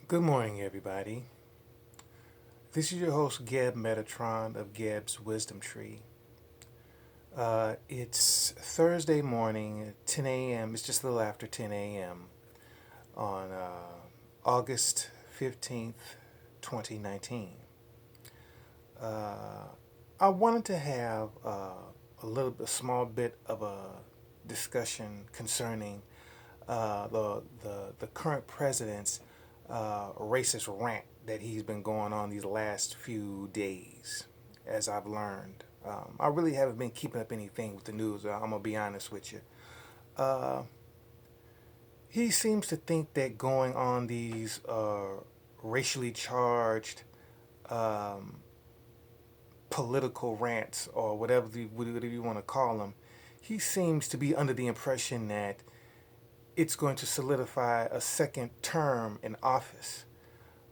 Good morning, everybody. This is your host, Geb Metatron of Gebs Wisdomtree. It's Thursday morning, 10 a.m. It's just a little after 10 a.m. on August 15th, 2019. Uh, I wanted to have a small bit of a discussion concerning the current president's racist rant that he's been going on these last few days, as I've learned. I really haven't been keeping up anything with the news. I'm gonna be honest with you. Uh, he seems to think that going on these racially charged um, political rants or whatever you want to call them, he seems to be under the impression that it's going to solidify a second term in office.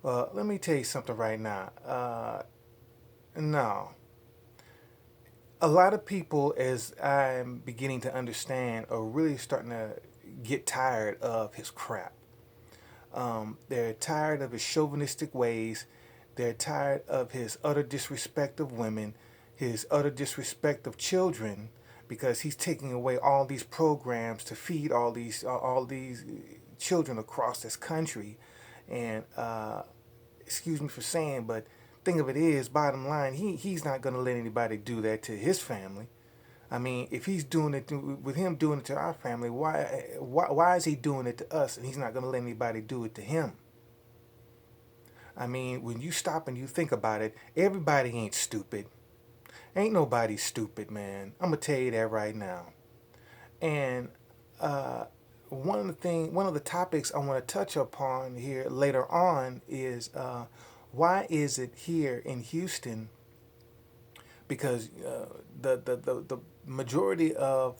Let me tell you something right now. No. A lot of people, as I'm beginning to understand, are really starting to get tired of his crap. They're tired of his chauvinistic ways. They're tired of his utter disrespect of women, his utter disrespect of children, because he's taking away all these programs to feed all these children across this country. And excuse me for saying, but thing of it is, bottom line, he's not going to let anybody do that to his family. I mean, if he's doing it with him doing it to our family, why is he doing it to us and he's not going to let anybody do it to him? I mean, when you stop and you think about it, everybody ain't stupid. Ain't nobody stupid, man. I'm gonna tell you that right now. And uh, one of the topics I want to touch upon here later on is why is it here in Houston? Because the majority of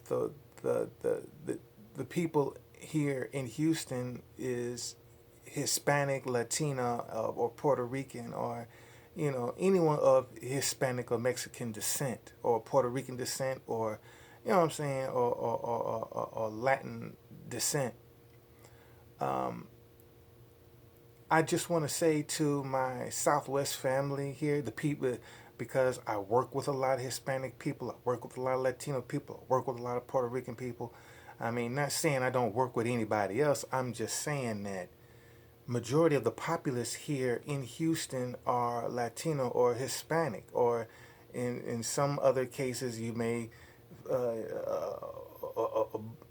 the people here in Houston is Hispanic, Latina, or Puerto Rican, or anyone of Hispanic or Mexican descent, or Puerto Rican descent, or you know what I'm saying, or Latin descent. Um, I just want to say to my Southwest family here, the people, because I work with a lot of Hispanic people, I work with a lot of Latino people, I work with a lot of Puerto Rican people. I mean, not saying I don't work with anybody else. I'm just saying that majority of the populace here in Houston are Latino or Hispanic, or in some other cases you may uh, uh, uh,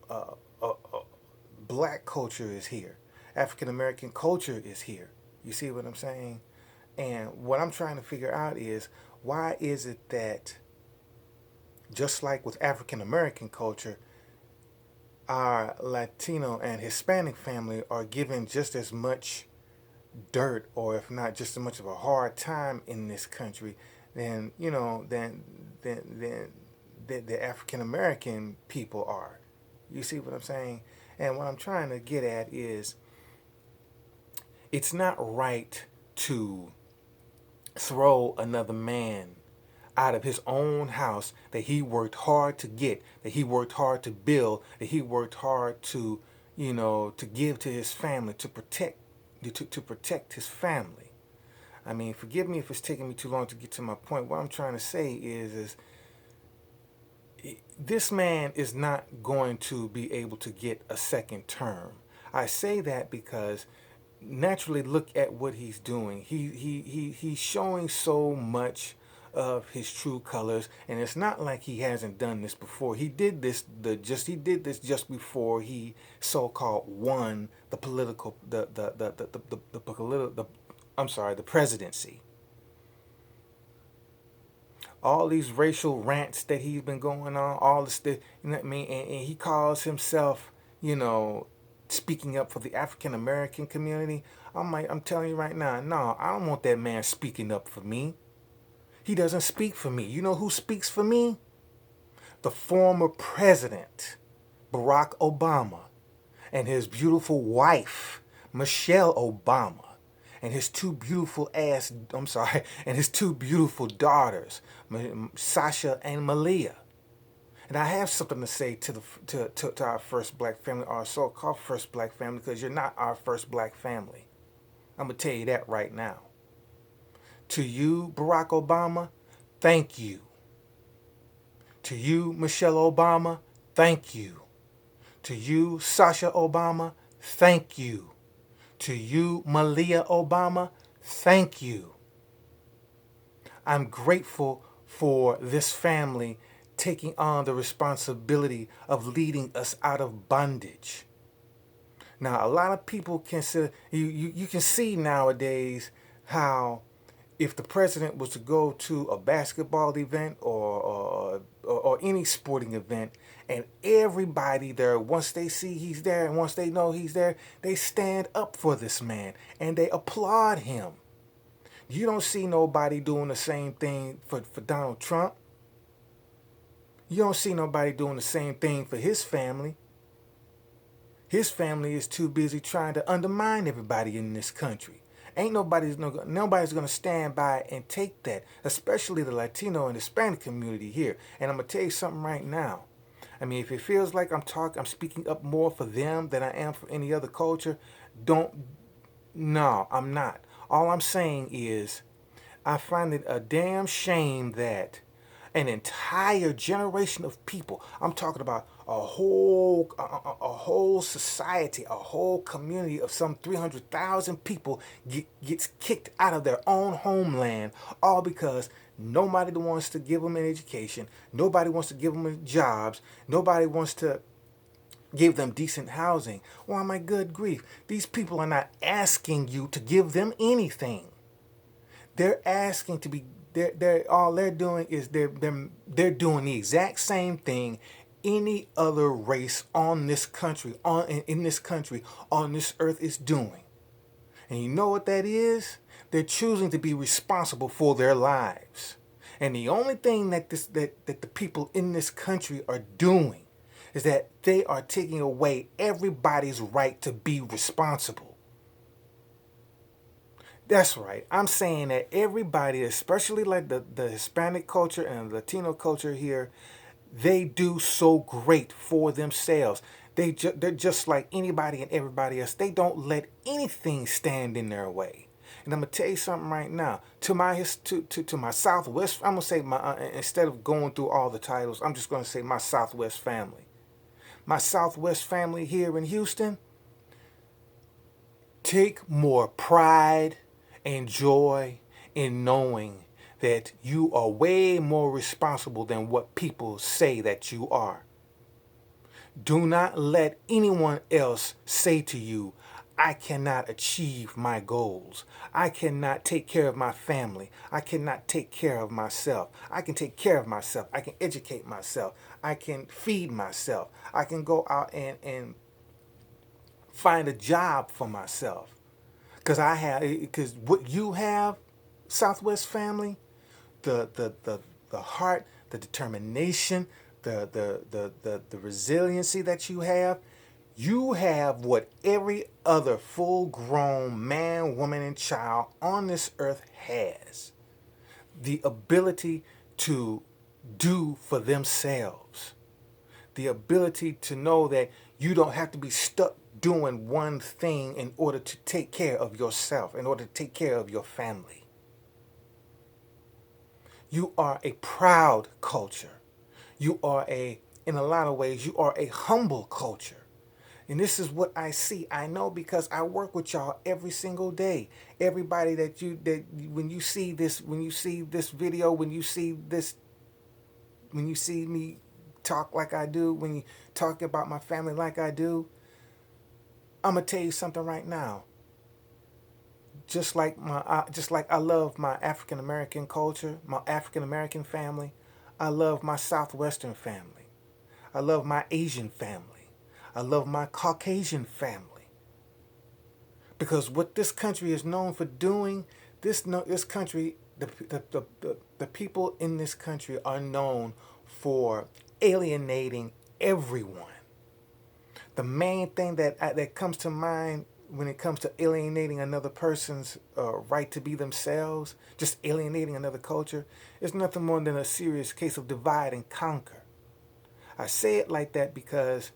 uh, uh, uh, black culture is here, African American culture is here. You see what I'm saying? And what I'm trying to figure out is why is it that just like with African American culture, our Latino and Hispanic family are given just as much dirt, or if not just as much of a hard time in this country than than the African American people are. You see what I'm saying? And what I'm trying to get at is it's not right to throw another man out of his own house that he worked hard to get, that he worked hard to build, that he worked hard to, to give to his family, to protect his family. I mean, forgive me if it's taking me too long to get to my point. What I'm trying to say is this man is not going to be able to get a second term. I say that because naturally look at what he's doing. He's showing so much of his true colors, and it's not like he hasn't done this before. He did this just before he so-called won the political the political I'm sorry, the presidency. All these racial rants that he's been going on, all this, you know what I mean, and he calls himself, you know, speaking up for the African American community. I'm telling you right now, no, I don't want that man speaking up for me. He doesn't speak for me. You know who speaks for me? The former president, Barack Obama, and his beautiful wife, Michelle Obama, and his two beautiful and his two beautiful daughters, Sasha and Malia. And I have something to say to our first black family, our so-called first black family, because you're not our first black family. I'm going to tell you that right now. To you, Barack Obama, thank you. To you, Michelle Obama, thank you. To you, Sasha Obama, thank you. To you, Malia Obama, thank you. I'm grateful for this family taking on the responsibility of leading us out of bondage. Now, a lot of people consider, you can see nowadays how if the president was to go to a basketball event or any sporting event, and everybody there, once they see he's there and once they know he's there, they stand up for this man and they applaud him. You don't see nobody doing the same thing for Donald Trump. You don't see nobody doing the same thing for his family. His family is too busy trying to undermine everybody in this country. Ain't nobody's going to stand by and take that, especially the Latino and Hispanic community here. And I'm going to tell you something right now. I mean, if it feels like I'm speaking up more for them than I am for any other culture, no, I'm not. All I'm saying is I find it a damn shame that an entire generation of people, I'm talking about a whole society, a whole community of some 300,000 people gets kicked out of their own homeland, all because nobody wants to give them an education, nobody wants to give them jobs, nobody wants to give them decent housing. Why, my good grief, these people are not asking you to give them anything. They're asking to be. They're all they're doing is they're doing the exact same thing any other race on this country in this country on this earth is doing. And you know what that is? They're choosing to be responsible for their lives. And the only thing that the people in this country are doing is that they are taking away everybody's right to be responsible. That's right. I'm saying that everybody, especially like the Hispanic culture and the Latino culture here, they do so great for themselves. They're just like anybody and everybody else. They don't let anything stand in their way. And I'm gonna tell you something right now. To my Southwest, I'm gonna say instead of going through all the titles, I'm just gonna say my Southwest family. My Southwest family here in Houston, take more pride and joy in knowing that you are way more responsible than what people say that you are. Do not let anyone else say to you, I cannot achieve my goals. I cannot take care of my family. I cannot take care of myself. I can take care of myself. I can educate myself. I can feed myself. I can go out and find a job for myself. Because what you have, Southwest family, the heart, the determination, the resiliency that you have what every other full-grown man, woman, and child on this earth has. The ability to do for themselves. The ability to know that you don't have to be stuck doing one thing in order to take care of yourself, in order to take care of your family. You are a proud culture. In a lot of ways, you are a humble culture. And this is what I see. I know because I work with y'all every single day. Everybody that when you see this video, when you see me talk like I do, when you talk about my family like I do, I'm gonna tell you something right now. Just like I love my African American culture, my African American family, I love my Southwestern family. I love my Asian family. I love my Caucasian family. Because what this country is known for doing, this country, the people in this country are known for alienating everyone. The main thing that comes to mind when it comes to alienating another person's right to be themselves, just alienating another culture, is nothing more than a serious case of divide and conquer. I say it like that because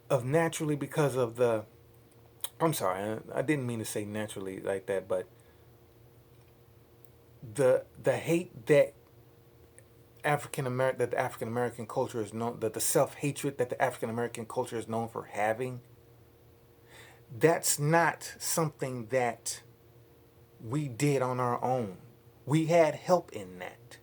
of the I'm sorry, I didn't mean to say naturally like that, but the hate that the African American culture is known, that the self hatred that the African American culture is known for having, that's not something that we did on our own. We had help in that.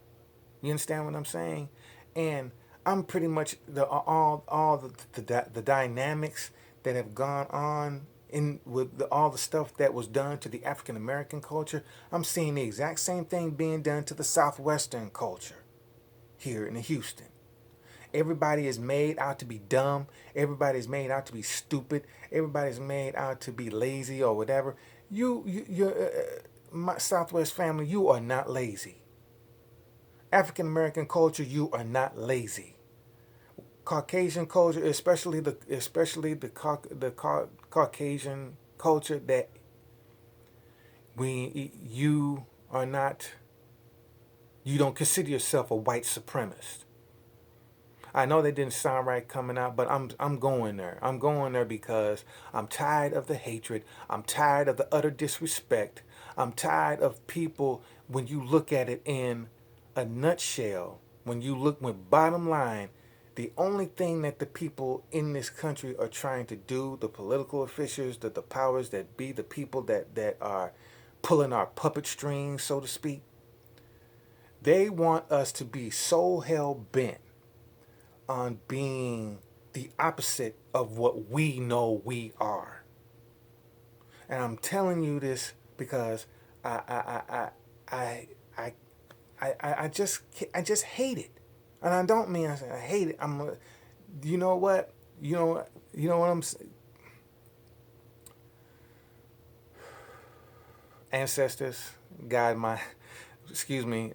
You understand what I'm saying? And I'm pretty much all the dynamics that have gone on in with all the stuff that was done to the African American culture. I'm seeing the exact same thing being done to the Southwestern culture here in Houston. Everybody is made out to be dumb. Everybody's made out to be stupid. Everybody's made out to be lazy or whatever. My Southwest family, you are not lazy. African American culture, you are not lazy. Caucasian culture, especially the Caucasian culture, that you are not, you don't consider yourself a white supremacist. I know that didn't sound right coming out, but I'm going there. I'm going there because I'm tired of the hatred. I'm tired of the utter disrespect. I'm tired of people, when you look at it in a nutshell, when bottom line, the only thing that the people in this country are trying to do, the political officials, the powers that be, the people that are pulling our puppet strings, so to speak, they want us to be so hell bent on being the opposite of what we know we are. And I'm telling you this because I I I I I just hate it. And I don't mean I hate it. You know what? You know what I'm ancestors, God, my excuse me,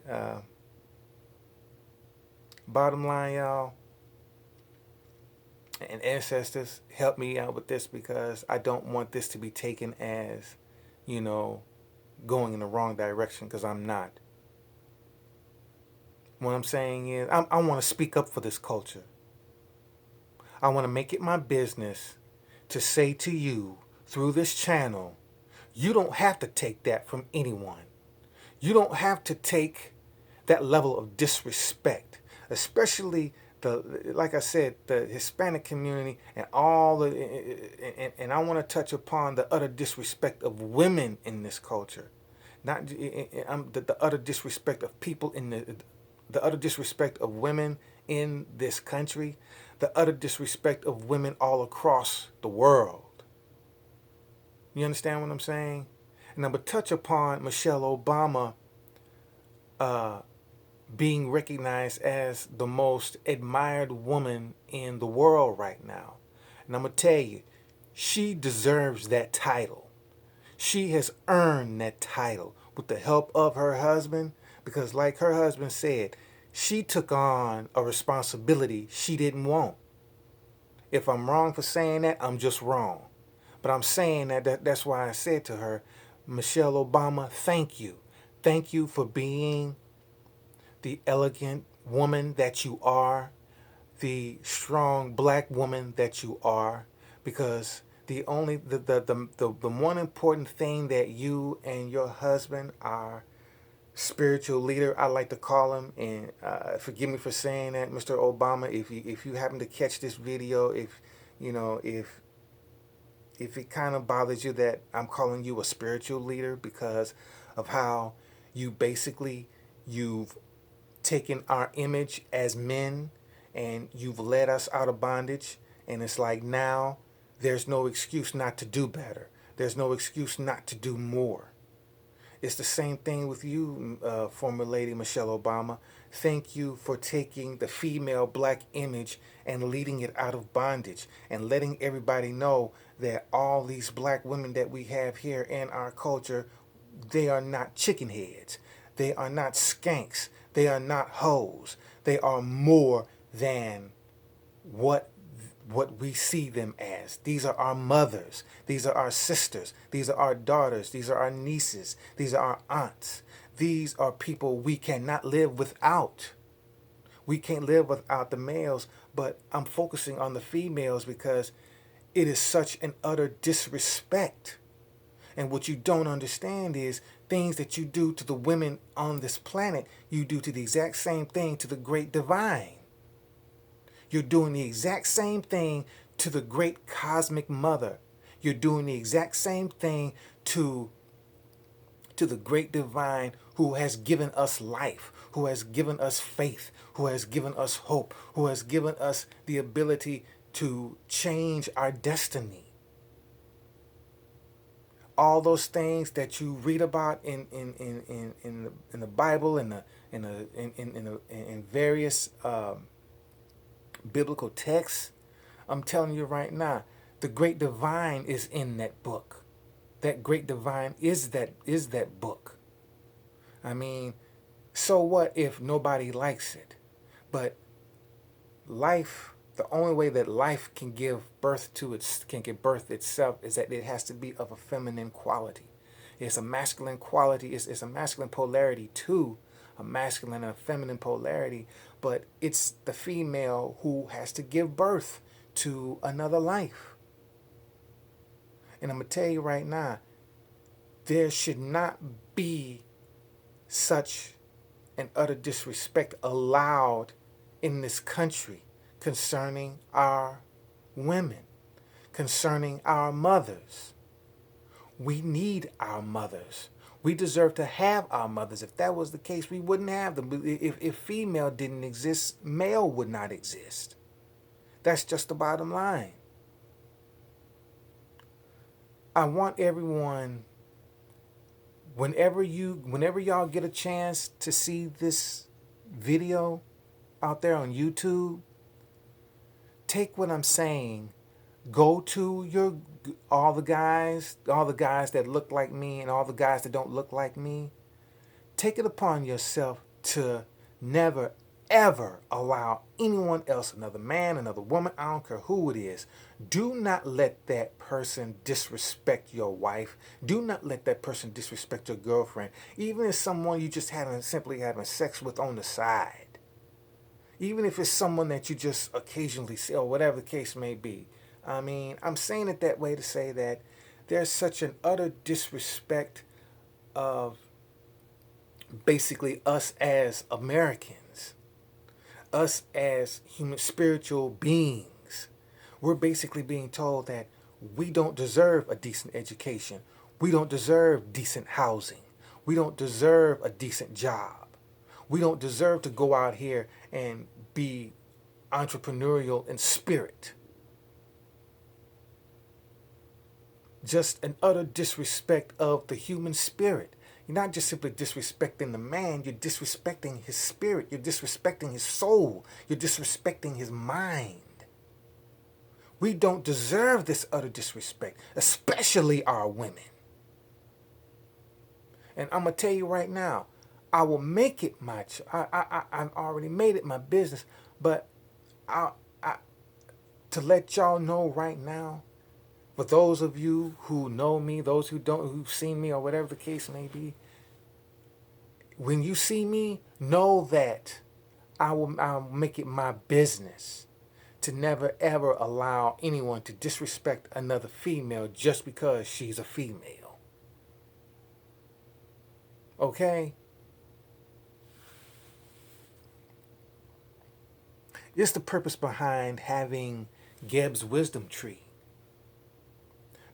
bottom line, y'all, and ancestors, help me out with this because I don't want this to be taken as, you know, going in the wrong direction, because I'm not. What I'm saying is, I want to speak up for this culture. I want to make it my business to say to you through this channel, you don't have to take that from anyone. You don't have to take that level of disrespect, especially like I said, the Hispanic community and all the, and I want to touch upon the utter disrespect of women in this culture, not the utter disrespect of people in the utter disrespect of women in this country, the utter disrespect of women all across the world. You understand what I'm saying? And I'm gonna touch upon Michelle Obama uh, being recognized as the most admired woman in the world right now. And I'm going to tell you, she deserves that title. She has earned that title with the help of her husband, because, like her husband said, she took on a responsibility she didn't want. If I'm wrong for saying that, I'm just wrong. But I'm saying that's why I said to her, Michelle Obama, thank you. Thank you for being the elegant woman that you are, the strong black woman that you are, because the one important thing that you and your husband are, spiritual leader, I like to call him, and forgive me for saying that, Mr. Obama, if you happen to catch this video, if you know if it kind of bothers you that I'm calling you a spiritual leader, because of how you've taken our image as men and you've led us out of bondage, and it's like now there's no excuse not to do better. There's no excuse not to do more. It's the same thing with you, former lady Michelle Obama. Thank you for taking the female black image and leading it out of bondage and letting everybody know that all these black women that we have here in our culture, they are not chicken heads. They are not skanks. They are not hoes. They are more than what what we see them as. These are our mothers. These are our sisters. These are our daughters. These are our nieces. These are our aunts. These are people we cannot live without. We can't live without the males, but I'm focusing on the females because It is such an utter disrespect. And what you don't understand is things that you do to the women on this planet, you do to the exact same thing to the great divine. You're doing the exact same thing to the great cosmic mother. You're doing the exact same thing to the great divine who has given us life, who has given us faith, who has given us hope, who has given us the ability to change our destiny. All those things that you read about in the Bible and in various biblical texts, I'm telling you right now, the great divine is in that book. That great divine is that book. I mean, so what if nobody likes it? But life, the only way that life can give birth to its can give birth itself is that it has to be of a feminine quality. It's a masculine quality. It's a masculine polarity too, a masculine and a feminine polarity. But it's the female who has to give birth to another life. And I'm gonna tell you right now, there should not be such an utter disrespect allowed in this country concerning our women, concerning our mothers. We need our mothers. We deserve to have our mothers. If that was the case, we wouldn't have them. If female didn't exist, male would not exist. That's just the bottom line. I want everyone, whenever y'all get a chance to see this video out there on YouTube, take what I'm saying, go to all the guys that look like me and all the guys that don't look like me. Take it upon yourself to never ever allow anyone else, another man, another woman, I don't care who it is, do not let that person disrespect your wife. Do not let that person disrespect your girlfriend, even if someone you just simply having sex with on the side. Even if it's someone that you just occasionally see or whatever the case may be. I mean, I'm saying it that way to say that there's such an utter disrespect of basically us as Americans, us as human spiritual beings. We're basically being told that we don't deserve a decent education. We don't deserve decent housing. We don't deserve a decent job. We don't deserve to go out here and be entrepreneurial in spirit. Just an utter disrespect of the human spirit. You're not just simply disrespecting the man, you're disrespecting his spirit, you're disrespecting his soul, you're disrespecting his mind. We don't deserve this utter disrespect, especially our women. And I'm going to tell you right now, I will make it I've already made it my business, but to let y'all know right now, for those of you who know me, those who don't, who've seen me or whatever the case may be, when you see me, know that I'll make it my business to never ever allow anyone to disrespect another female just because she's a female. Okay? It's the purpose behind having Gebs Wisdomtree.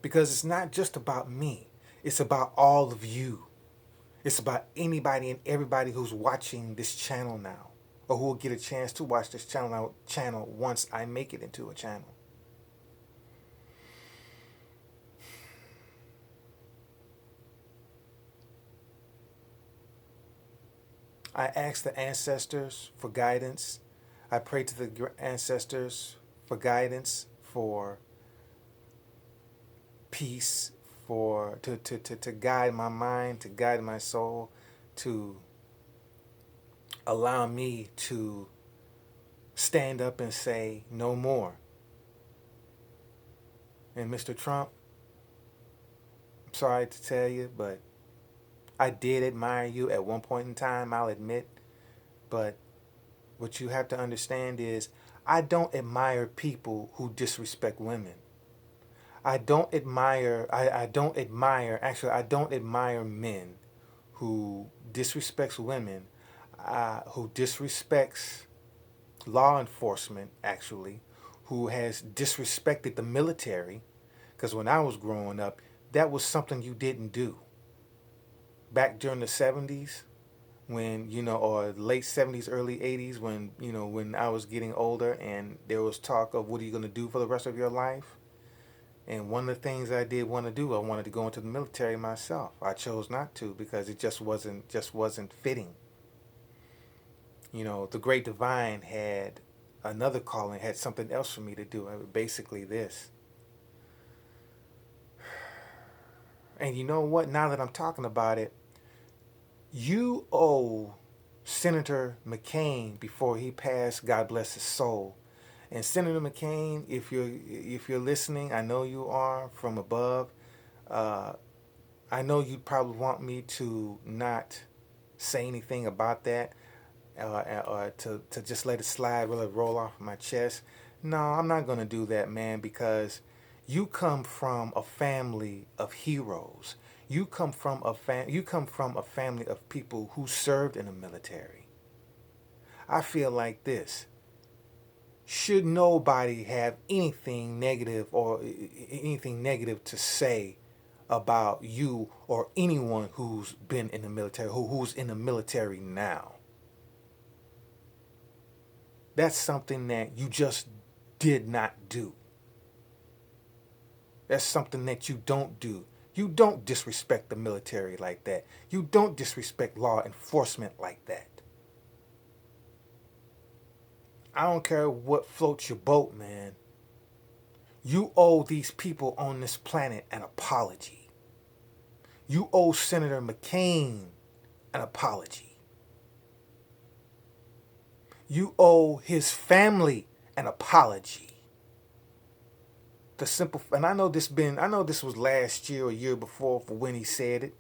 Because it's not just about me. It's about all of you. It's about anybody and everybody who's watching this channel now, or who will get a chance to watch this channel once I make it into a channel. I ask the ancestors for guidance. I pray to the ancestors for guidance, for peace, to guide my mind, to guide my soul, to allow me to stand up and say no more. And Mr. Trump, I'm sorry to tell you, but I did admire you at one point in time, I'll admit. But what you have to understand is I don't admire people who disrespect women. I don't admire men who disrespects women, who disrespects law enforcement, actually, who has disrespected the military. Because when I was growing up, that was something you didn't do. Back during the 70s, when, or late 70s, early 80s, when, when I was getting older and there was talk of what are you going to do for the rest of your life? And one of the things I did want to do, I wanted to go into the military myself. I chose not to because it just wasn't fitting. The Great Divine had another calling, had something else for me to do. Basically this. And you know what? Now that I'm talking about it, you owe Senator McCain, before he passed, God bless his soul. And Senator McCain, if you're listening, I know you are from above. Uh, I know you probably want me to not say anything about that, or to just let it slide, really roll off my chest. No, I'm not going to do that, man, because you come from a family of heroes. You come from a family of people who served in the military. I feel like this. Should nobody have anything negative to say about you or anyone who's been in the military, who's in the military now. That's something that you just did not do. That's something that you don't do. You don't disrespect the military like that. You don't disrespect law enforcement like that. I don't care what floats your boat, man. You owe these people on this planet an apology. You owe Senator McCain an apology. You owe his family an apology. And I know this was last year or year before for when he said it,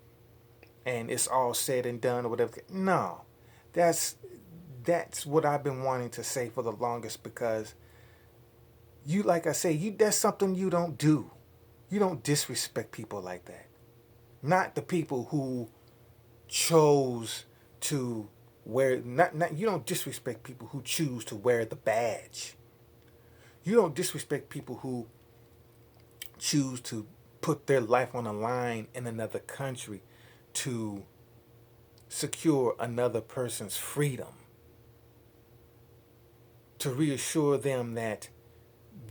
and it's all said and done or whatever. No, that's what I've been wanting to say for the longest, because like I say, that's something you don't do. You don't disrespect people like that. Not the people who chose to wear, not you don't disrespect people who choose to wear the badge. You don't disrespect people who choose to put their life on the line in another country to secure another person's freedom, to reassure them that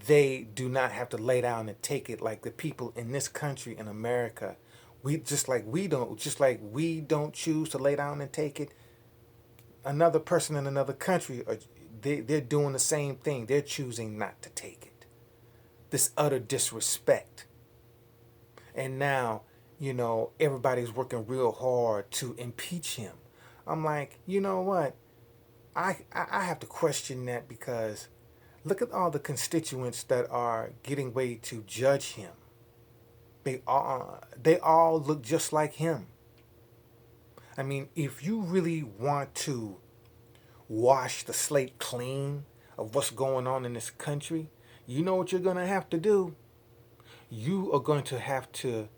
they do not have to lay down and take it, like the people in this country, in America. Just like we don't choose to lay down and take it, another person in another country, they're doing the same thing. They're choosing not to take it. This utter disrespect. And now, everybody's working real hard to impeach him. I'm like, you know what? I have to question that, because look at all the constituents that are getting ready to judge him. They all look just like him. I mean, if you really want to wash the slate clean of what's going on in this country, you know what you're going to have to do? You are going to have to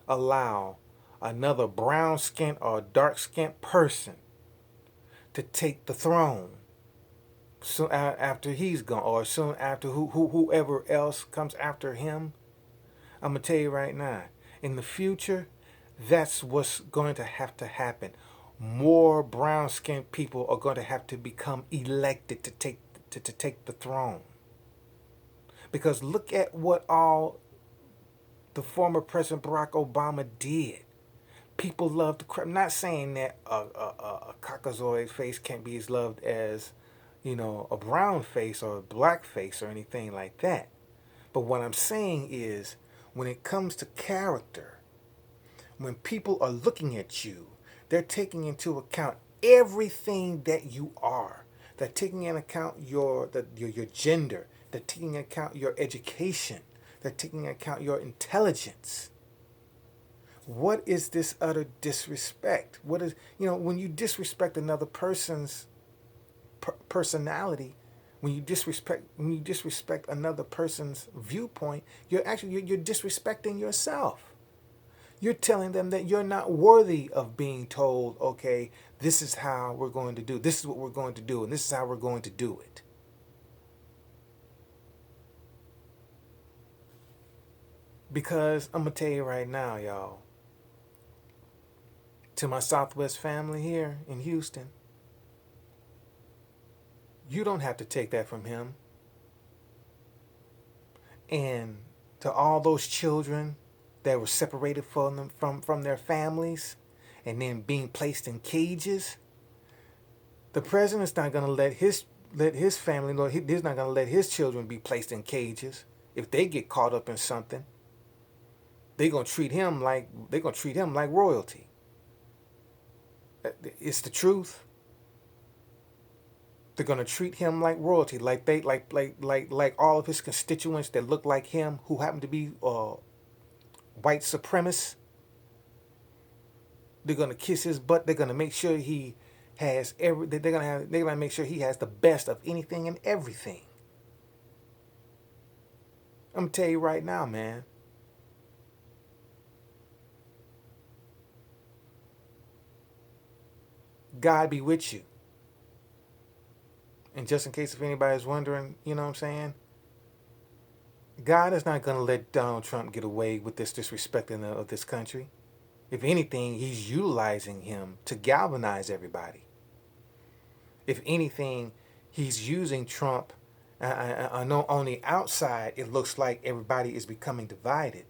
allow another brown skinned or dark skinned person to take the throne soon after he's gone, or soon after whoever else comes after him. I'm going to tell you right now, in the future, that's what's going to have to happen. More brown skinned people are going to have to become elected to take the throne. Because look at what all the former President Barack Obama did. People love the crap. I'm not saying that a Caucasoid face can't be as loved as, a brown face or a black face or anything like that. But what I'm saying is, when it comes to character, when people are looking at you, they're taking into account everything that you are. They're taking into account your gender. They're taking into account your education. They're taking into account your intelligence. What is this utter disrespect? When you disrespect another person's personality, When you disrespect another person's viewpoint, you're disrespecting yourself. You're telling them that you're not worthy of being told, okay, this is how we're going to do, this is what we're going to do, and this is how we're going to do it. Because I'm gonna tell you right now, y'all, to my Southwest family here in Houston, you don't have to take that from him. And to all those children that were separated from their families and then being placed in cages, the president's not going to let his family know. He's not going to let his children be placed in cages. If they get caught up in something, they're going to treat him like royalty. It's the truth. They're gonna treat him like royalty, like all of his constituents that look like him, who happen to be white supremacists. They're gonna kiss his butt. They're gonna make sure he has every. They're gonna make sure he has the best of anything and everything. I'm gonna tell you right now, man. God be with you. And just in case if anybody's wondering, you know what I'm saying? God is not going to let Donald Trump get away with this disrespecting of this country. If anything, he's utilizing him to galvanize everybody. If anything, he's using Trump. I know on the outside, it looks like everybody is becoming divided.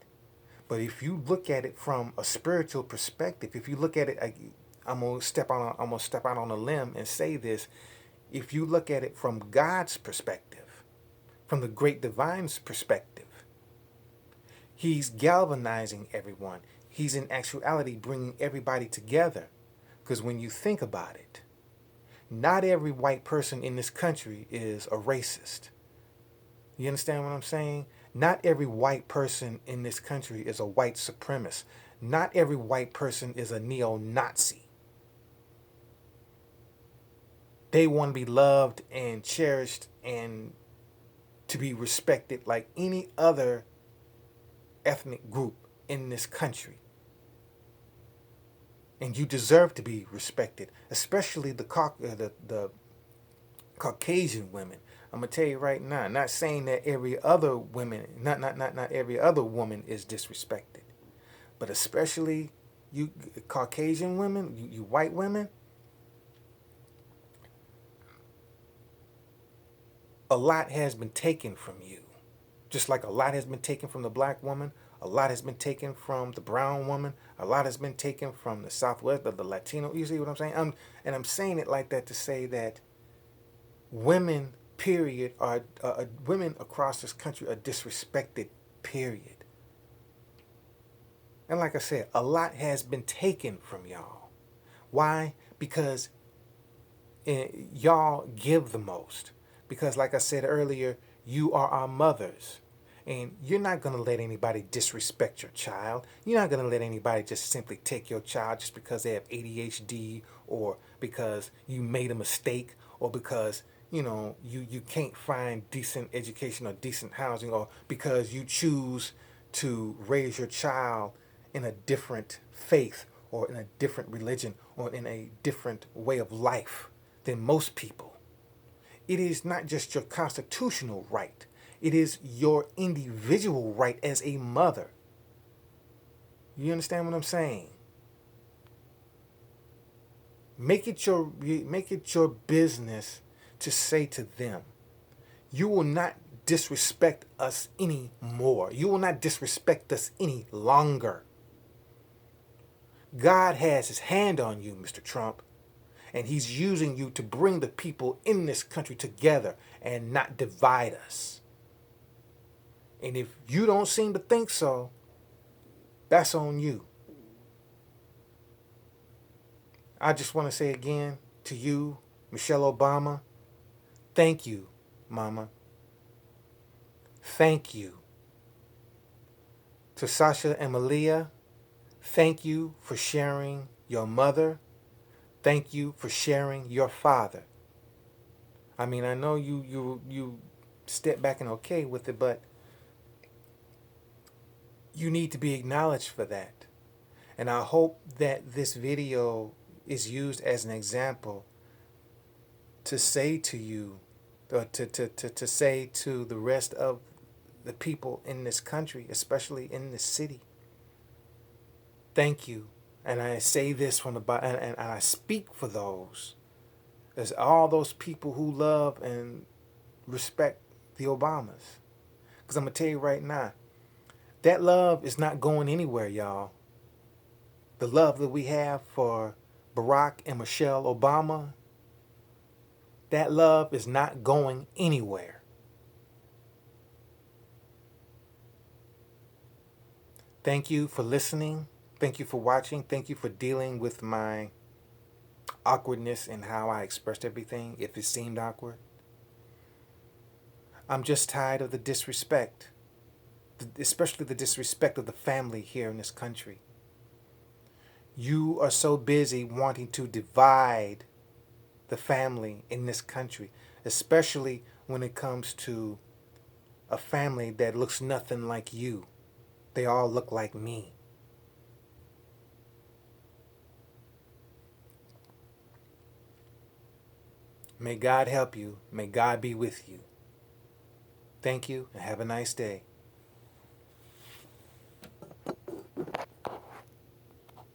But if you look at it from a spiritual perspective, if you look at it, I'm gonna step out on a limb and say this. If you look at it from God's perspective, from the great divine's perspective, he's galvanizing everyone. He's in actuality bringing everybody together. Because when you think about it, not every white person in this country is a racist. You understand what I'm saying? Not every white person in this country is a white supremacist. Not every white person is a neo-Nazi. They want to be loved and cherished and to be respected like any other ethnic group in this country. And you deserve to be respected, especially the Caucasian women. I'm gonna tell you right now. Not saying that every other not every other woman is disrespected, but especially you Caucasian women, you white women. A lot has been taken from you. Just like a lot has been taken from the black woman, a lot has been taken from the brown woman, a lot has been taken from the Southwest, the Latino. You see what I'm saying? I'm saying it like that to say that women, period, are women across this country are disrespected, period. And like I said, a lot has been taken from y'all. Why? Because y'all give the most. Because like I said earlier, you are our mothers. And you're not going to let anybody disrespect your child. You're not going to let anybody just simply take your child just because they have ADHD or because you made a mistake or because, you can't find decent education or decent housing or because you choose to raise your child in a different faith or in a different religion or in a different way of life than most people. It is not just your constitutional right. It is your individual right as a mother. You understand what I'm saying? Make it your business to say to them, you will not disrespect us anymore. You will not disrespect us any longer. God has his hand on you, Mr. Trump. And he's using you to bring the people in this country together and not divide us. And if you don't seem to think so, that's on you. I just want to say again to you, Michelle Obama, thank you, Mama. Thank you. To Sasha and Malia, thank you for sharing your mother. Thank you for sharing your father. I mean, I know you step back and okay with it, but you need to be acknowledged for that. And I hope that this video is used as an example to say to you, or to say to the rest of the people in this country, especially in this city, thank you. And I say this from the bottom, and I speak for those. There's all those people who love and respect the Obamas. Because I'm going to tell you right now, that love is not going anywhere, y'all. The love that we have for Barack and Michelle Obama, that love is not going anywhere. Thank you for listening. Thank you for watching. Thank you for dealing with my awkwardness and how I expressed everything, if it seemed awkward. I'm just tired of the disrespect, especially the disrespect of the family here in this country. You are so busy wanting to divide the family in this country, especially when it comes to a family that looks nothing like you. They all look like me. May God help you. May God be with you. Thank you and have a nice day.